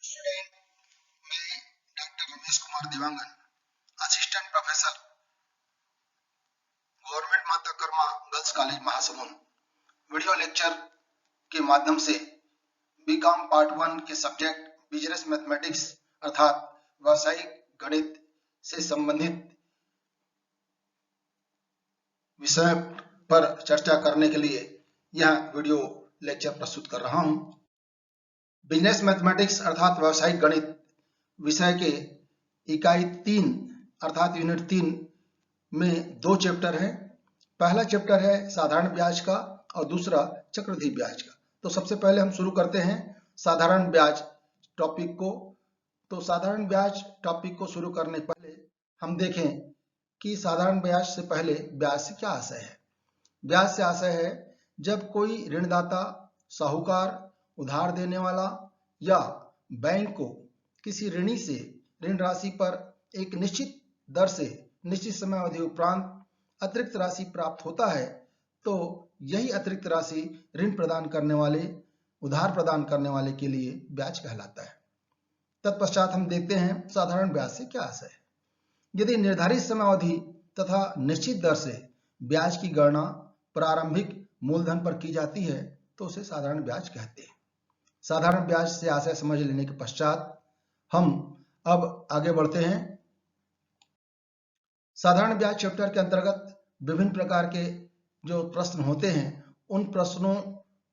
Student, मैं doctor Ramesh Kumar Dewangan, assistant professor, government Mata Karma girls college Mahasamund, video lecture के माध्यम से बीकॉम पार्ट 1 के सब्जेक्ट बिजनेस मैथमेटिक्स अर्थात व्यावसायिक गणित से संबंधित विषय पर चर्चा करने के लिए यह वीडियो लेक्चर प्रस्तुत कर रहा हूं। बिजनेस मैथमेटिक्स अर्थात व्यावसायिक गणित विषय के इकाई 3 अर्थात यूनिट 3 में 2 चैप्टर हैं। पहला चैप्टर है साधारण ब्याज का और दूसरा चक्रवृद्धि ब्याज का। तो सबसे पहले हम शुरू करते हैं साधारण ब्याज टॉपिक को। तो साधारण ब्याज टॉपिक को शुरू करने से पहले हम देखें कि साधारण ब्याज से पहले ब्याज से क्या आशय है। ब्याज से आशय है जब कोई ऋणदाता, साहूकार, उधार देने वाला या बैंक को किसी ऋणी से ऋण राशि पर एक निश्चित दर से निश्चित समय अवधि उपरांत अतिरिक्त राशि प्राप्त होता है, तो यही अतिरिक्त राशि ऋण प्रदान करने वाले, उधार प्रदान करने वाले के लिए ब्याज कहलाता है। तत्पश्चात हम देखते हैं साधारण ब्याज से क्या आशय है। यदि निर्धारित समय अवधि तथा निश्चित दर से ब्याज की गणना प्रारंभिक मूलधन पर की जाती है तो उसे साधारण ब्याज कहते हैं। साधारण ब्याज से आशय समझ लेने के पश्चात हम अब आगे बढ़ते हैं। साधारण ब्याज चैप्टर के अंतर्गत विभिन्न प्रकार के जो प्रश्न होते हैं उन प्रश्नों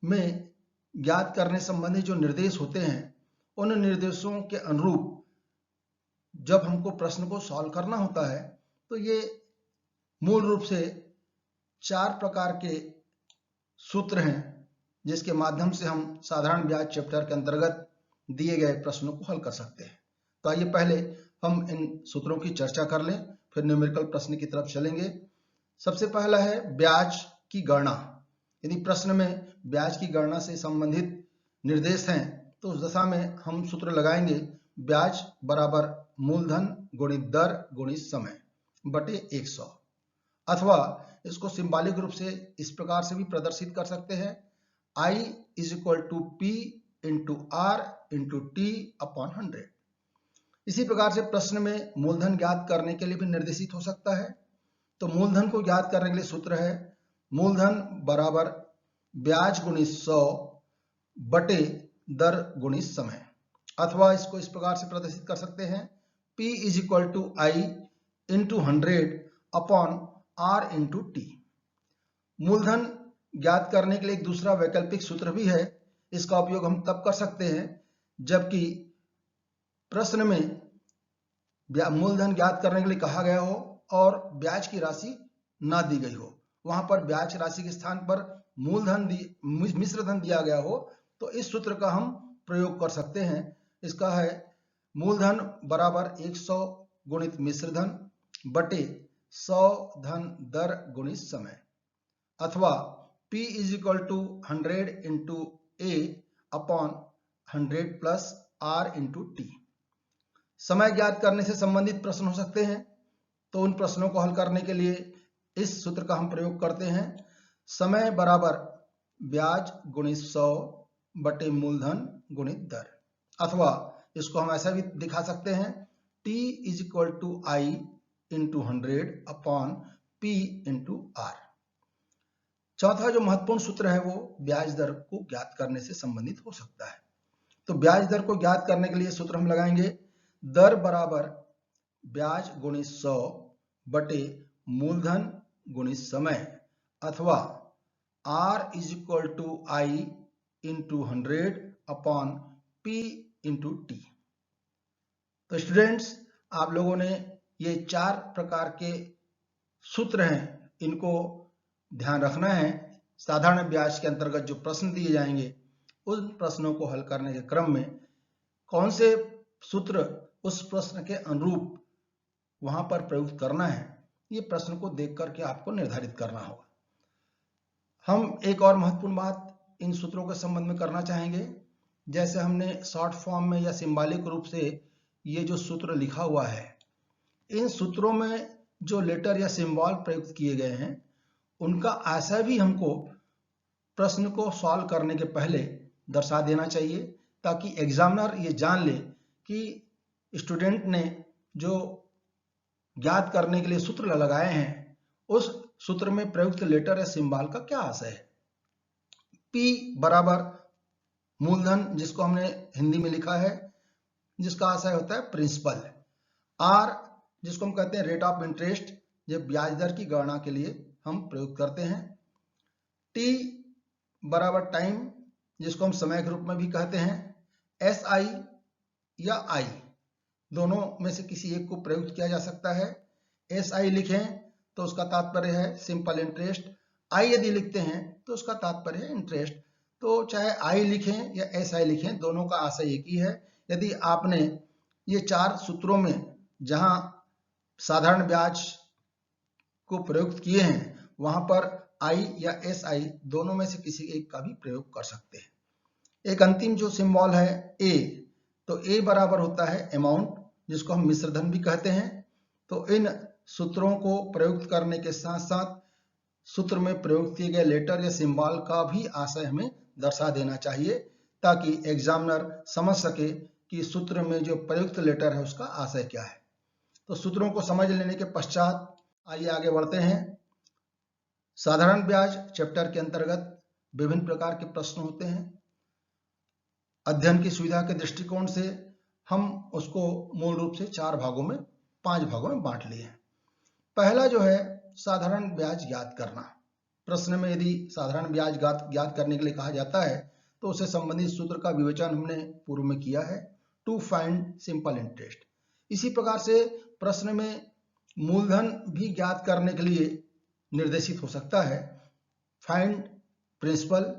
में ज्ञात करने संबंधी जो निर्देश होते हैं उन निर्देशों के अनुरूप जब हमको प्रश्न को सॉल्व करना होता है तो ये मूल रूप से 4 प्रकार के सूत्र हैं जिसके माध्यम से हम साधारण ब्याज चैप्टर के अंतर्गत दिए गए प्रश्नों को हल कर सकते हैं। तो आइए पहले हम इन सूत्रों की चर्चा कर लें, फिर न्यूमेरिकल प्रश्न की तरफ चलेंगे। सबसे पहला है ब्याज की गणना। यदि प्रश्न में ब्याज की गणना से संबंधित निर्देश हैं तो उस दशा में हम सूत्र लगाएंगे ब्याज बराबर मूलधन गुणित दर गुणित समय बटे 100, अथवा इसको सिंबॉलिक रूप से इस प्रकार से भी प्रदर्शित कर सकते हैं I is equal to P into R into T upon 100। इसी प्रकार से प्रश्न में मूलधन ज्ञात करने के लिए भी निर्देशित हो सकता है। तो मूलधन को ज्ञात करने के लिए सूत्र है मूलधन बराबर ब्याज गुणित 100 बटे दर गुणित समय, अथवा इसको इस प्रकार से प्रदर्शित कर सकते हैं P is equal to I into 100 upon R into T। मूलधन ज्ञात करने के लिए एक दूसरा वैकल्पिक सूत्र भी है। इसका उपयोग हम तब कर सकते हैं जबकि प्रश्न में मूलधन ज्ञात करने के लिए कहा गया हो और ब्याज की राशि ना दी गई हो, वहां पर ब्याज राशि के स्थान पर मूलधन मिश्र धन दिया गया हो, तो इस सूत्र का हम प्रयोग कर सकते हैं। इसका है मूलधन बराबर 100 गुणित मिश्र धन बटे 100 धन दर गुणित समय, अथवा P is equal to 100 into A upon 100 plus R into T। समय ज्ञात करने से संबंधित प्रश्न हो सकते हैं, तो उन प्रश्नों को हल करने के लिए इस सूत्र का हम प्रयोग करते हैं समय बराबर ब्याज गुणित 100 बटे मूलधन गुणित दर, अथवा इसको हम ऐसा भी दिखा सकते हैं T is equal to I into 100 upon P into R। चौथा जो महत्वपूर्ण सूत्र है वो ब्याज दर को ज्ञात करने से संबंधित हो सकता है। तो ब्याज दर को ज्ञात करने के लिए सूत्र हम लगाएंगे दर बराबर ब्याज गुणित 100 बटे मूलधन गुणित समय, अथवा R is equal to I into 100 upon P into T। तो स्टूडेंट्स, आप लोगों ने ये 4 प्रकार के सूत्र हैं, इनको ध्यान रखना है। साधारण ब्याज के अंतर्गत जो प्रश्न दिए जाएंगे उन प्रश्नों को हल करने के क्रम में कौन से सूत्र उस प्रश्न के अनुरूप वहां पर प्रयुक्त करना है, ये प्रश्न को देख करके आपको निर्धारित करना होगा। हम एक और महत्वपूर्ण बात इन सूत्रों के संबंध में करना चाहेंगे। जैसे हमने शॉर्ट फॉर्म में या सिंबॉलिक रूप से ये जो सूत्र लिखा हुआ है, इन सूत्रों में जो लेटर या सिंबल प्रयुक्त किए गए हैं उनका आशय भी हमको प्रश्न को सॉल्व करने के पहले दर्शा देना चाहिए, ताकि एग्जामिनर ये जान ले कि स्टूडेंट ने जो ज्ञात करने के लिए सूत्र लगाए हैं उस सूत्र में प्रयुक्त लेटर या सिंबल का क्या आशय है। P बराबर मूलधन, जिसको हमने हिंदी में लिखा है, जिसका आशय होता है प्रिंसिपल। R जिसको हम कहते हैं रेट ऑफ इंटरेस्ट, जब ब्याज दर की गणना के लिए हम प्रयोग करते हैं। T बराबर टाइम, जिसको हम समय के रूप में भी कहते हैं। SI या I, दोनों में से किसी एक को प्रयुक्त किया जा सकता है। SI लिखें तो उसका तात्पर्य है सिंपल इंटरेस्ट, I यदि लिखते हैं तो उसका तात्पर्य है इंटरेस्ट। तो चाहे I लिखें या SI लिखें, दोनों का आशय एक ही है। यदि आपने ये चार सूत्रों में जहां साधारण ब्याज को प्रयुक्त किए हैं वहां पर I या SI दोनों में से किसी एक का भी प्रयोग कर सकते हैं। एक अंतिम जो सिंबल है A, तो A बराबर होता है अमाउंट, जिसको हम मिश्रधन भी कहते हैं। तो इन सूत्रों को प्रयुक्त करने के साथ साथ सूत्र में प्रयोग किए गए लेटर या सिंबल का भी आशय हमें दर्शा देना चाहिए, ताकि एग्जामिनर समझ सके कि सूत्र में जो प्रयुक्त लेटर है उसका आशय क्या है। तो सूत्रों को समझ लेने के पश्चात आइए आगे बढ़ते हैं। साधारण ब्याज चैप्टर के अंतर्गत विभिन्न प्रकार के प्रश्न होते हैं। अध्ययन की सुविधा के दृष्टिकोण से हम उसको मूल रूप से 5 भागों में बांट लिए हैं। पहला जो है साधारण ब्याज ज्ञात करना। प्रश्न में यदि साधारण ब्याज ज्ञात करने के लिए कहा जाता है तो उससे संबंधित सूत्र का विवेचन हमने पूर्व में किया है, टू फाइंड सिंपल इंटरेस्ट। इसी प्रकार से प्रश्न में मूलधन भी ज्ञात करने के लिए निर्देशित हो सकता है, फाइंड प्रिंसिपल।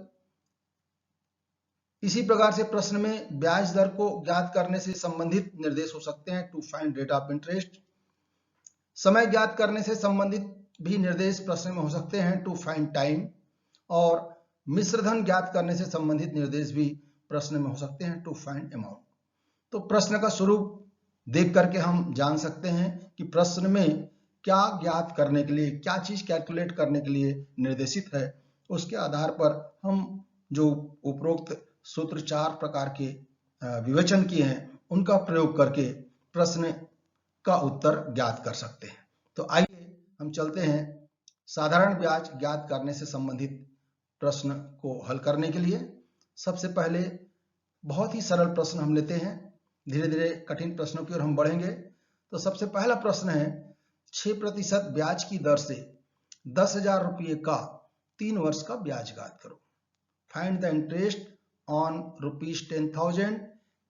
इसी प्रकार से प्रश्न में ब्याज दर को ज्ञात करने से संबंधित निर्देश हो सकते हैं, to find rate of interest. समय ज्ञात करने से संबंधित भी निर्देश प्रश्न में हो सकते हैं, टू फाइंड टाइम। और मिश्रधन ज्ञात करने से संबंधित निर्देश भी प्रश्न में हो सकते हैं, टू फाइंड अमाउंट। तो प्रश्न का स्वरूप देख करके हम जान सकते हैं कि प्रश्न में क्या ज्ञात करने के लिए, क्या चीज कैलकुलेट करने के लिए निर्देशित है। उसके आधार पर हम जो उपरोक्त सूत्र 4 प्रकार के विवेचन किए हैं उनका प्रयोग करके प्रश्न का उत्तर ज्ञात कर सकते हैं। तो आइए हम चलते हैं साधारण ब्याज ज्ञात करने से संबंधित प्रश्न को हल करने के लिए। सबसे पहले बहुत ही सरल प्रश्न हम लेते हैं, धीरे धीरे कठिन प्रश्नों की ओर हम बढ़ेंगे। तो सबसे पहला प्रश्न है, 6% ब्याज की दर से 10,000 रुपये का 3 वर्ष का ब्याज ज्ञात करो। Find the interest on ₹10,000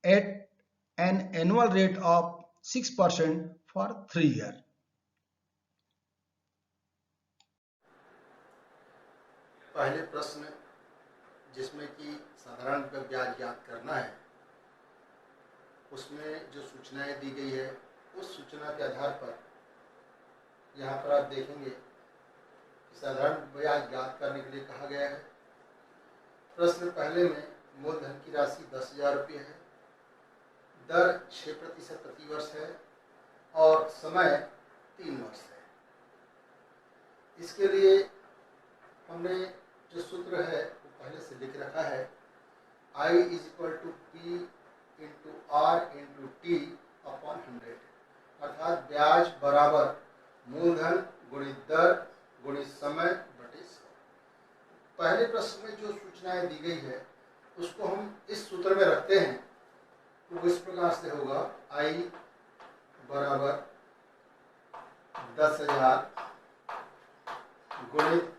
at an annual rate of 6% for 3 year. पहले प्रश्न जिसमें कि साधारण ब्याज ज्ञात करना है, उसमें जो सूचनाएं दी गई है उस सूचना के आधार पर यहाँ पर आप देखेंगे कि साधारण ब्याज ज्ञात करने के लिए कहा गया है। प्रश्न पहले में मूलधन की राशि 10,000 रुपये है, दर 6% प्रति वर्ष है और समय 3 वर्ष है। इसके लिए हमने जो सूत्र है वो पहले से लिख रखा है, I = P × R × T upon 100, अर्थात ब्याज बराबर मूलधन गुणित दर गुणित समय बटे 100। पहले प्रश्न में जो सूचनाएं दी गई है उसको हम इस सूत्र में रखते हैं तो इस प्रकार से होगा, I बराबर 10,000 गुणित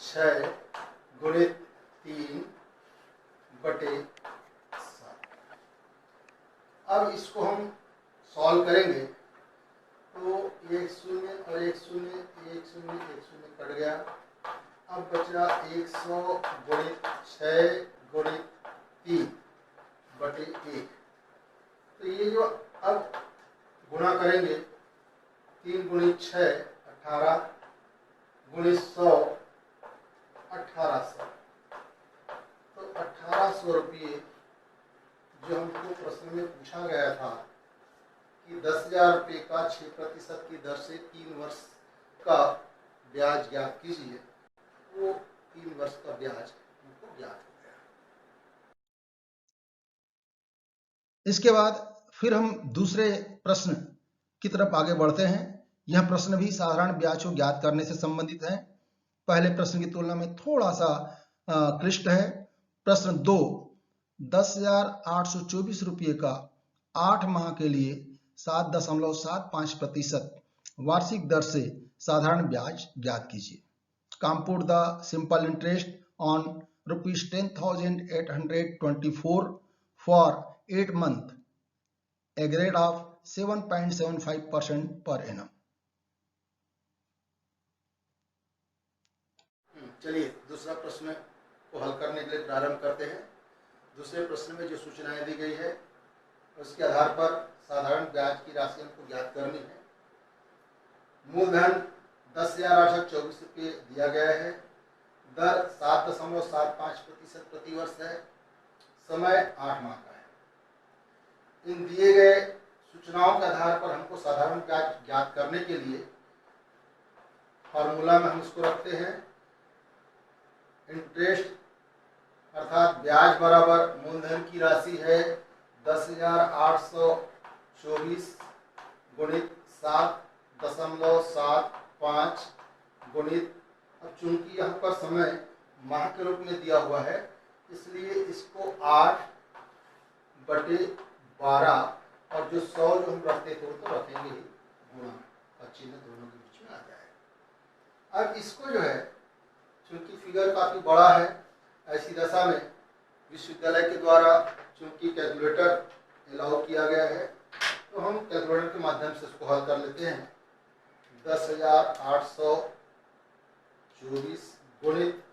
6 गुणित 3 बटे 7। अब इसको हम सॉल्व करेंगे तो 1 0 और 1 0, 1 0 1 0 कट गया। अब बचा 100 गुणित 6 गुणित 3 बटे 1। तो ये जो अब गुणा करेंगे, 3 गुणित 6 18 गुणित 100 1800। तो 1800 रुपये जो हमको प्रश्न में पूछा गया था कि 10,000 रुपये का 6% की दर से 3 वर्ष का ब्याज ज्ञात कीजिए, वो 3 वर्ष का ब्याज हमको ज्ञात इसके बाद फिर हम दूसरे प्रश्न की तरफ आगे बढ़ते हैं। यह प्रश्न भी साधारण ब्याज को ज्ञात करने से संबंधित है। पहले प्रश्न की तुलना में थोड़ा सा क्लिष्ट है। प्रश्न 2, 10,824 रुपये का 8 माह के लिए 7.75% वार्षिक दर से साधारण ब्याज ज्ञात कीजिए। Compute the simple interest on ₹10,824 for 8 months at a rate of 7.75% per annum। चलिए दूसरा प्रश्न को हल करने के लिए प्रारंभ करते हैं। दूसरे प्रश्न में जो सूचनाएं दी गई है उसके आधार पर साधारण ब्याज की राशि हमको ज्ञात करनी है। मूलधन 10,824 रुपये दिया गया है। दर 7.75% प्रति वर्ष है। समय 8 माह का है। इन दिए गए सूचनाओं के आधार पर हमको साधारण ब्याज ज्ञात करने के लिए फॉर्मूला में हम इसको रखते हैं। इंटरेस्ट अर्थात ब्याज बराबर मूलधन की राशि है 10,824 गुणित 7.75 गुणित, अब चूंकि यहाँ पर समय माह के रूप में दिया हुआ है इसलिए इसको 8/12 और जो 100 जो हम रखते थे वो तो रखेंगे ही, गुणा और चिन्ह दोनों के बीच में आ जाएगा। अब इसको जो है चूंकि फिगर काफी बड़ा है, ऐसी दशा में विश्वविद्यालय के द्वारा चूंकि कैलकुलेटर अलाउ किया गया है तो हम कैलकुलेटर के माध्यम से इसको हल कर लेते हैं। 10,824 गुणित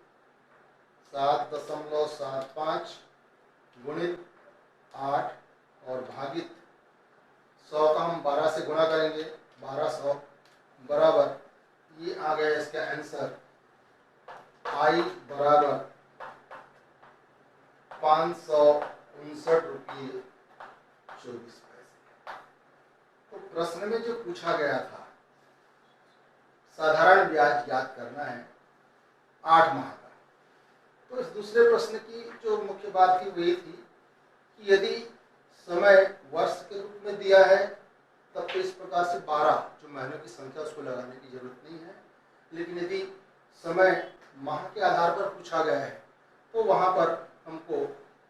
7.75 गुणित 8 और भागित 100 का हम 12 से गुणा करेंगे, 1200 बराबर ये आ गया इसका आंसर आई बराबर 559 रुपये 24 पैसे। तो प्रश्न में जो पूछा गया था साधारण ब्याज ज्ञात करना है 8 माह का, तो इस दूसरे प्रश्न की जो मुख्य बात थी वही थी कि यदि समय वर्ष के रूप में दिया है तब तो इस प्रकार से 12 जो महीनों की संख्या उसको लगाने की जरूरत नहीं है, लेकिन यदि समय माह के आधार पर पूछा गया है तो वहां पर हमको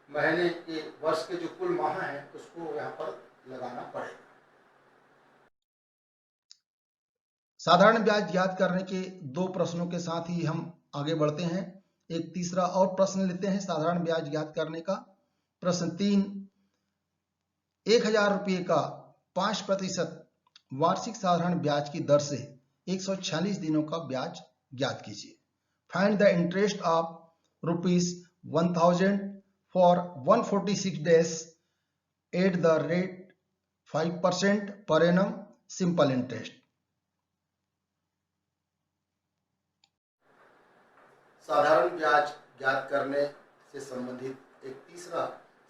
महीने के वर्ष के जो कुल माह हैं उसको यहाँ पर लगाना पड़ेगा। साधारण ब्याज ज्ञात करने के 2 प्रश्नों के साथ ही हम आगे बढ़ते हैं। एक तीसरा और प्रश्न लेते हैं साधारण ब्याज ज्ञात करने का। प्रश्न 3, 1,000 रुपये का 5% वार्षिक साधारण ब्याज की दर से 146 दिनों का ब्याज ज्ञात कीजिए। Find the interest of ₹1,000 for 146 days at the rate 5% per annum simple interest. साधारण ब्याज ज्ञात करने से संबंधित एक तीसरा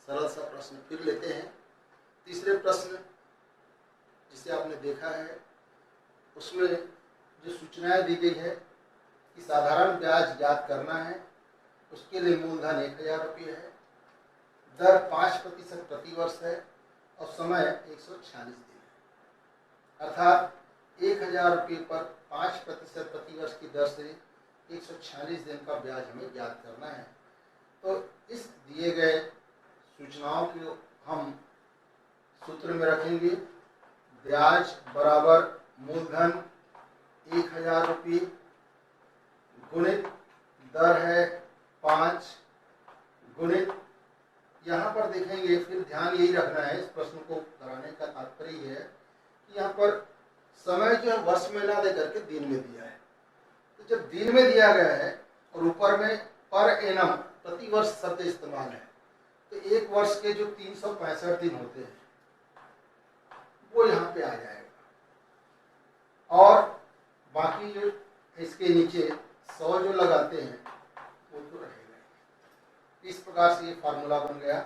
सरल सा प्रश्न फिर लेते हैं। तीसरे प्रश्न जिसे आपने देखा है उसमें जो सूचनाएं दी गई है कि साधारण ब्याज ज्ञात करना है, उसके लिए मूलधन 1,000 रुपये है, दर 5% प्रति वर्ष है और समय 146 दिन है। अर्थात 1,000 रुपये पर 5% प्रति वर्ष की दर से 146 दिन का ब्याज हमें ज्ञात करना है। तो इस दिए गए सूचनाओं को हम सूत्र में रखेंगे। ब्याज बराबर मूलधन 1,000 रुपये गुणित दर है 5 गुणित, यहाँ पर देखेंगे फिर ध्यान यही रखना है, इस प्रश्न को कराने का तात्पर्य है कि यहाँ पर समय जो है वर्ष में ना दे करके दिन में दिया है। तो जब दिन में दिया गया है और ऊपर में पर एनम प्रति वर्ष शब्द इस्तेमाल है तो एक वर्ष के जो 365 दिन होते हैं वो यहाँ पे आ जाएगा और बाकी जो इसके नीचे 100 जो लगाते हैं वो तो रहेगा। इस प्रकार से ये फार्मूला बन गया।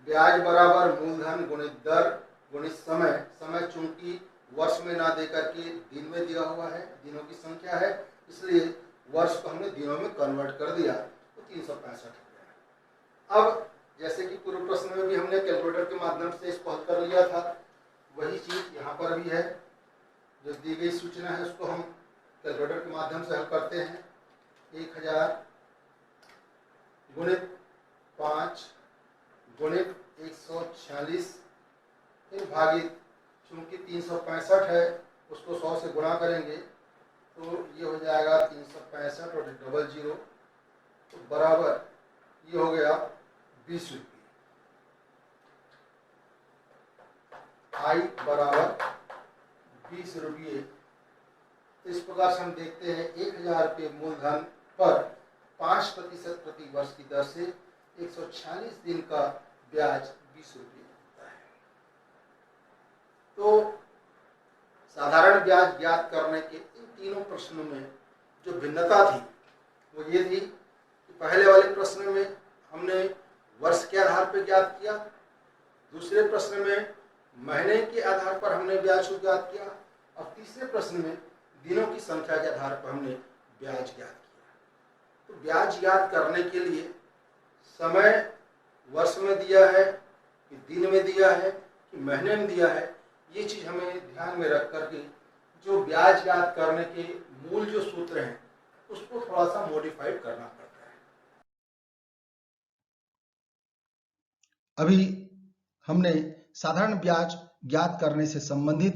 ब्याज बराबर मूलधन गुणित दर गुणित समय। समय चूंकि वर्ष में ना देकर के दिन में दिया हुआ है, दिनों की संख्या है, इसलिए वर्ष को हमने दिनों में कन्वर्ट कर दिया तो 365 हो गया। अब जैसे कि पूर्व प्रश्न में भी हम हमने कैलकुलेटर के माध्यम से इसको हल कर लिया था, वही चीज यहाँ पर भी है। जो दी गई सूचना है उसको हम कैलकुलेटर के माध्यम से हल करते हैं। 1000 गुणित 5 गुणित 146 फिर भागित, चूंकि 365 है उसको 100 से गुणा करेंगे तो ये हो जाएगा 365 और डबल 0 तो बराबर ये हो गया 20 रुपये। आई बराबर 20 रुपये। तो इस प्रकार से हम देखते हैं 1000 रुपये मूलधन पर 5% प्रति वर्ष की दर से 146 दिन का ब्याज 20 रुपये होता है। तो साधारण ब्याज ज्ञात करने के इन तीनों प्रश्नों में जो भिन्नता थी वो ये थी कि पहले वाले प्रश्न में हमने वर्ष के आधार पर ज्ञात किया, दूसरे प्रश्न में महीने के आधार पर हमने ब्याज को ज्ञात किया और तीसरे प्रश्न में दिनों की संख्या के आधार पर हमने ब्याज ज्ञात किया। तो ब्याज ज्ञात करने के लिए समय वर्ष में दिया है कि दिन में दिया है कि महीने में दिया है, ये चीज हमें ध्यान में रख करके जो ब्याज ज्ञात करने के मूल जो सूत्र हैं उसको थोड़ा सा मॉडिफाइड करना पड़ता है। अभी हमने साधारण ब्याज ज्ञात करने से संबंधित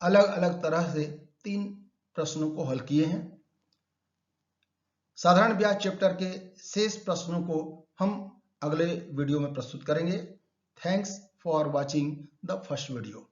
अलग अलग तरह से 3 प्रश्नों को हल किए हैं। साधारण ब्याज चैप्टर के शेष प्रश्नों को हम अगले वीडियो में प्रस्तुत करेंगे। Thanks for watching the first video.